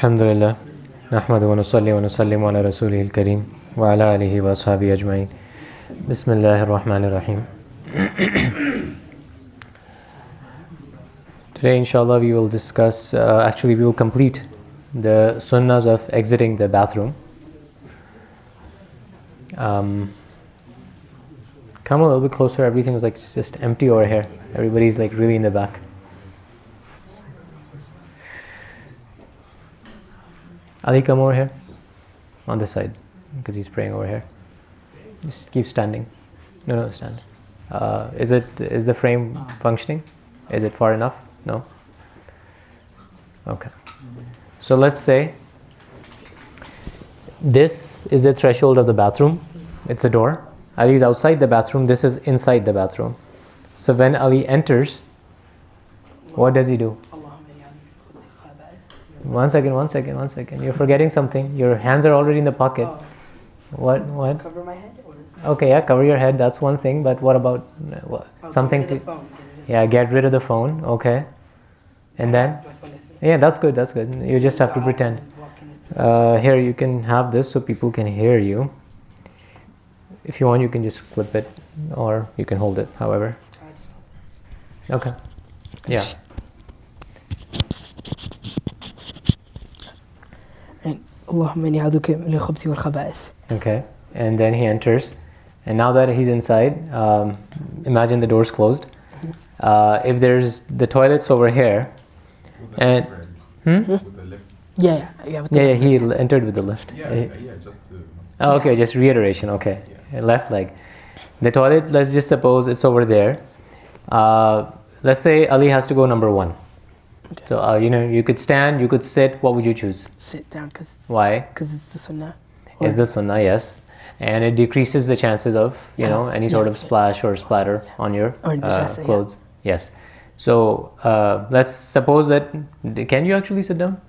Alhamdulillah. Nahmadu wa nusalli wa nusallimu ala rasulihil kareem wa ala alihi wa ashabihi ajma'in. Bismillahir Rahmanir Rahim. Today, inshallah, we will discuss, we will complete the sunnahs of exiting the bathroom. Come a little bit closer, everything is like just empty over here. Everybody's like really in the back. Ali, come over here, on this side, because he's praying over here. Just keep standing. No, stand. Is the frame functioning? Is it far enough? No? Okay. So let's say this is the threshold of the bathroom. It's a door. Ali is outside the bathroom. This is inside the bathroom. So when Ali enters, what does he do? One second. You're forgetting something. Your hands are already in the pocket. What? Cover my head? Okay, yeah, cover your head. That's one thing. But what about something to? Get rid of the phone. Okay. And then? Yeah, that's good. You just have to pretend. Here, you can have this so people can hear you. If you want, you can just clip it, or you can hold it. However. Okay. Yeah. Okay, and then he enters, and now that he's inside, imagine the door's closed. If there's the toilets over here, and with the lift. Yeah, he entered with the lift. Just reiteration. Okay, left leg. The toilet. Let's just suppose it's over there. Let's say Ali has to go number 1. Okay. So, you could stand, you could sit. What would you choose? Sit down. Why? Because it's the sunnah. It's the sunnah, yes. And it decreases the chances of, any sort of splash or splatter on your clothes. Yeah. Yes. So, let's suppose that, can you actually sit down?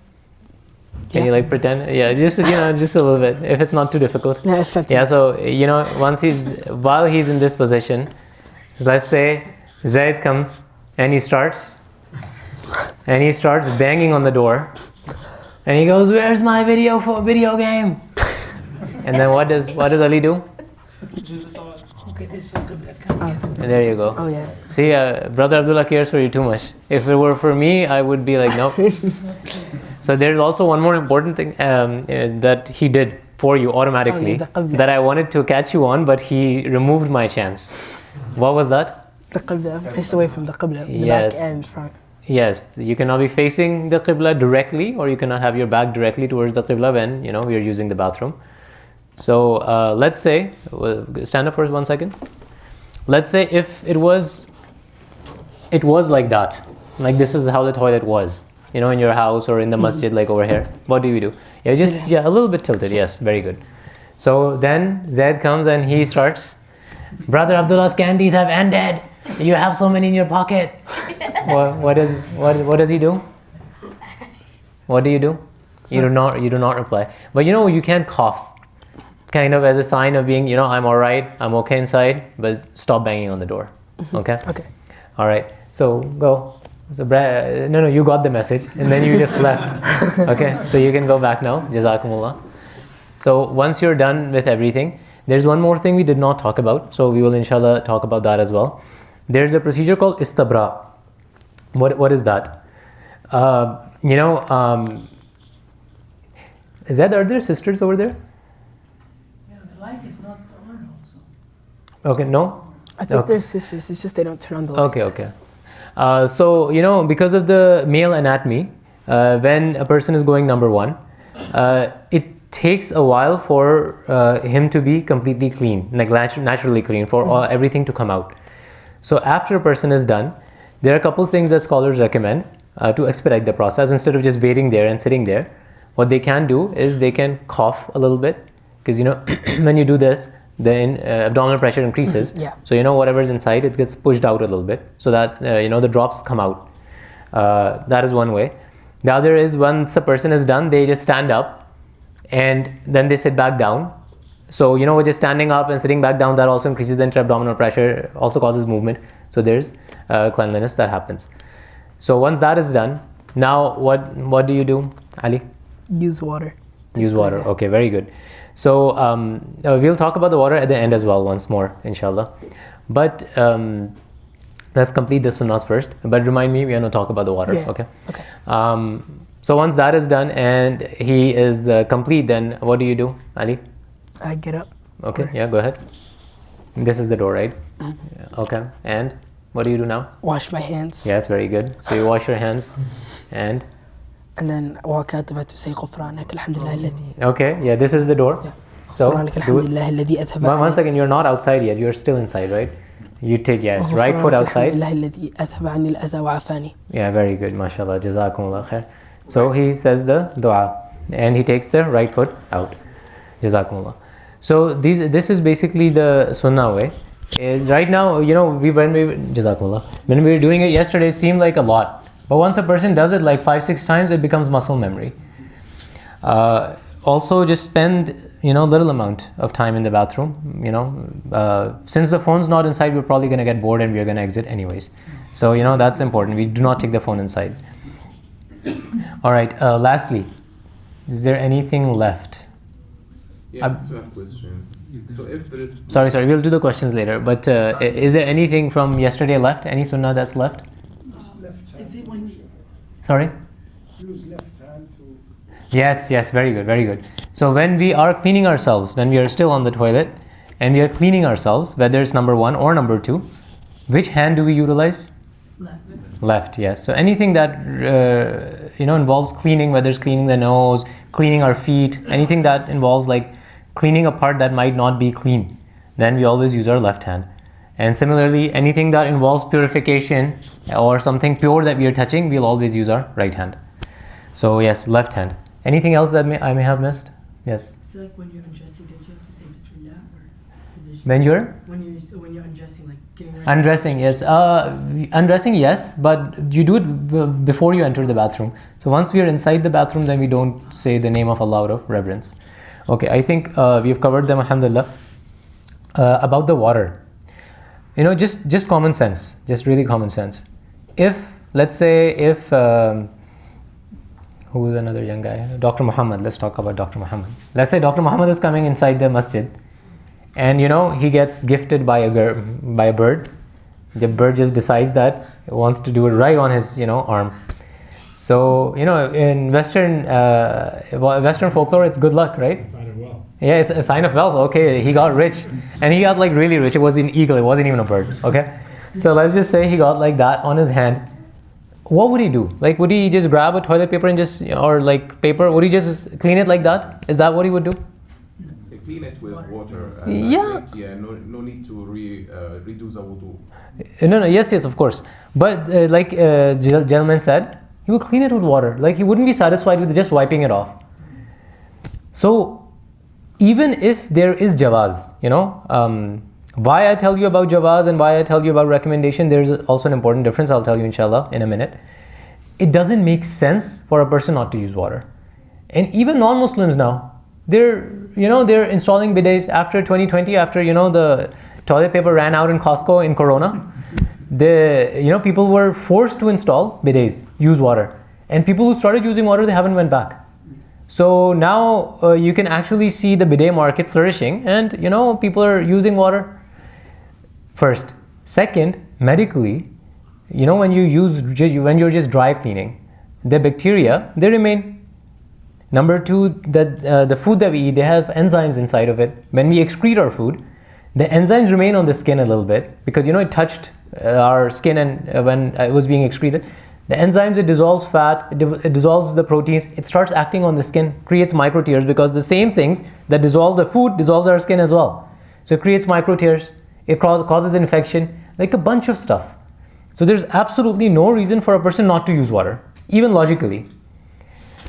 Can you pretend? Yeah, just just a little bit, if it's not too difficult. Yeah, so, while he's in this position, let's say Zaid comes and he starts banging on the door, and he goes, "Where's my video game?" And then what does Ali do? And there you go. Oh yeah. See, Brother Abdullah cares for you too much. If it were for me, I would be like, nope. So there's also one more important thing that he did for you automatically that I wanted to catch you on, but he removed my chance. What was that? The qibla, face away from the qibla, the Yes. back and front. Yes, you cannot be facing the qibla directly, or you cannot have your back directly towards the qibla when we are using the bathroom. So let's say, stand up for 1 second. Let's say if it was like that, like this is how the toilet was, in your house or in the masjid, like over here. What do we do? A little bit tilted. Yes, very good. So then Zaid comes and he starts, "Brother Abdullah's candies have ended. You have so many in your pocket." What does he do? What do you do? You do not reply. But you can't cough, kind of as a sign of being, I'm all right, I'm okay inside, but stop banging on the door. Okay. Okay. All right. So go. So no, you got the message, and then you just left. Okay. So you can go back now. Jazakumullah. So once you're done with everything, there's one more thing we did not talk about. So we will inshallah talk about that as well. There's a procedure called istabra. What is that? Are there sisters over there? Yeah, the light is not on also. Okay, no? I think they're sisters. It's just they don't turn on the lights. Okay. So, because of the male anatomy, when a person is going number 1, it takes a while for him to be completely clean, like naturally clean, for everything to come out. So after a person is done, there are a couple things that scholars recommend to expedite the process. Instead of just waiting there and sitting there, what they can do is they can cough a little bit, because when you do this, the abdominal pressure increases. Yeah. So whatever's inside, it gets pushed out a little bit, so that the drops come out. That is one way. The other is, once a person is done, they just stand up and then they sit back down. So just standing up and sitting back down, that also increases the intra-abdominal pressure, also causes movement. So there's cleanliness that happens. So once that is done, now what do you do, Ali? Use water. Use water. Okay, very good. So we'll talk about the water at the end as well once more, inshallah. But let's complete the sunnahs first. But remind me, we're going to talk about the water. Yeah. Okay. Okay. So once that is done and he is complete, then what do you do, Ali? I get up. Okay. Yeah. Go ahead. This is the door, right? Okay. And what do you do now? Wash my hands. Yes. Very good. So you wash your hands, and then walk out the bathroom, say غفرانك الحمد لله الذي. Okay. Yeah. This is the door. Yeah. So غفرانك الحمد لله الذي أذهب one second. You're not outside yet. You're still inside, right? You take right foot outside. الحمد لله الذي أذهب عني الأذى وعافاني. Yeah, very good. MashaAllah. Jazakumullah khair. So he says the dua and he takes the right foot out. Jazakumullah. So this is basically the sunnah way. Is right now, Jazakumullah. When we were doing it yesterday, it seemed like a lot. But once a person does it like 5-6 times, it becomes muscle memory. Also, just spend little amount of time in the bathroom. Since the phone's not inside, we're probably going to get bored and we're going to exit anyways. So that's important. We do not take the phone inside. All right. Lastly, is there anything left? Yeah, I have a question. So if there is... Sorry. We'll do the questions later. But is there anything from yesterday left? Any sunnah that's left? Is it when you Sorry? use left hand to... Yes. Very good. So when we are cleaning ourselves, when we are still on the toilet, and we are cleaning ourselves, whether it's number 1 or number 2, which hand do we utilize? Left, yes. So anything that involves cleaning, whether it's cleaning the nose, cleaning our feet, anything that involves like cleaning a part that might not be clean, then we always use our left hand. And similarly, anything that involves purification or something pure that we are touching, we'll always use our right hand. So yes, left hand. Anything else that I may have missed? Yes. It's like when you're undressing, don't you have to say Bismillah? When you're undressing, like getting ready? undressing, yes. Undressing, yes, but you do it before you enter the bathroom. So once we are inside the bathroom, then we don't say the name of Allah out of reverence. Okay, I think we have covered them, alhamdulillah. About the water, just common sense, just really common sense. Let's say who is another young guy? Dr. Muhammad. Let's talk about Dr. Muhammad. Let's say Dr. Muhammad is coming inside the masjid, and he gets gifted by a bird. The bird just decides that it wants to do it right on his arm. So in Western folklore, it's good luck, right? It's a sign of wealth. Yeah, it's a sign of wealth. Okay, he got rich, and he got like really rich. It was an eagle. It wasn't even a bird. Okay, so let's just say he got like that on his hand. What would he do? Like, would he just grab a toilet paper and just, or like paper? Would he just clean it like that? Is that what he would do? They clean it with water. Yeah. No need to redo the wudu. No, yes, of course. But gentleman said, he would clean it with water. Like, he wouldn't be satisfied with just wiping it off. So, even if there is jawaz, why I tell you about jawaz and why I tell you about recommendation, there's also an important difference. I'll tell you inshallah in a minute. It doesn't make sense for a person not to use water. And even non-Muslims now, they're installing bidets after 2020, after the toilet paper ran out in Costco in Corona. People were forced to install bidets, use water. And people who started using water, they haven't went back. So now you can actually see the bidet market flourishing, and people are using water. First. Second, medically, when you're just dry cleaning, the bacteria, they remain. Number 2, the food that we eat, they have enzymes inside of it. When we excrete our food, the enzymes remain on the skin a little bit because it touched our skin, and when it was being excreted, the enzymes, it dissolves fat, it dissolves the proteins, it starts acting on the skin, creates micro tears, because the same things that dissolve the food dissolves our skin as well. So it creates micro tears, it causes infection, like a bunch of stuff. So there's absolutely no reason for a person not to use water, even logically.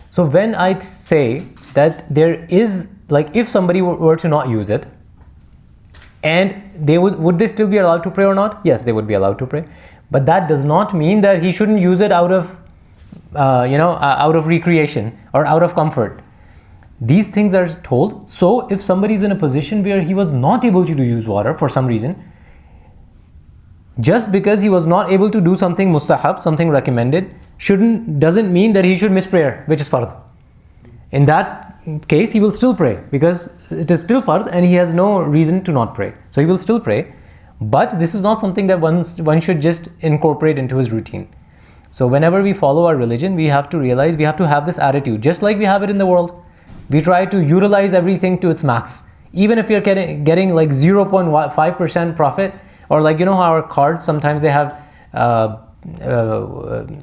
So when I say that there is, like, if somebody were to not use it, and would they still be allowed to pray or not? Yes, they would be allowed to pray. But that does not mean that he shouldn't use it out of recreation or out of comfort. These things are told. So if somebody is in a position where he was not able to use water for some reason, just because he was not able to do something mustahab, something recommended, doesn't mean that he should miss prayer, which is fard. In that case, he will still pray because it is still fard and he has no reason to not pray. So he will still pray. But this is not something that one should just incorporate into his routine. So whenever we follow our religion, we have to realize we have to have this attitude, just like we have it in the world. We try to utilize everything to its max. Even if you're getting like 0.5% profit, or like, you know how our cards, sometimes they have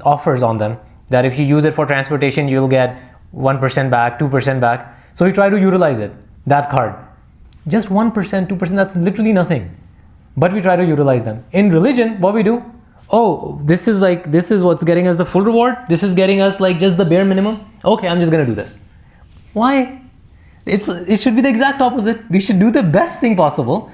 offers on them, that if you use it for transportation, you'll get 1% back, 2% back. So we try to utilize it, that card. Just 1%, 2%, that's literally nothing. But we try to utilize them. In religion, what we do, oh, this is what's getting us the full reward. This is getting us like just the bare minimum. Okay, I'm just going to do this. Why? It should be the exact opposite. We should do the best thing possible.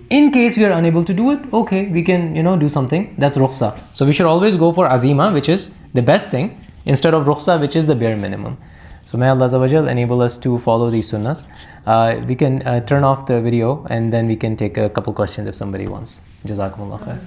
In case we are unable to do it, okay, we can, do something. That's rukhsa. So we should always go for azima, which is the best thing, instead of rukhsa, which is the bare minimum. So may Allah Azza wa Jal enable us to follow these sunnahs. We can turn off the video and then we can take a couple questions if somebody wants. Jazakumullah khair.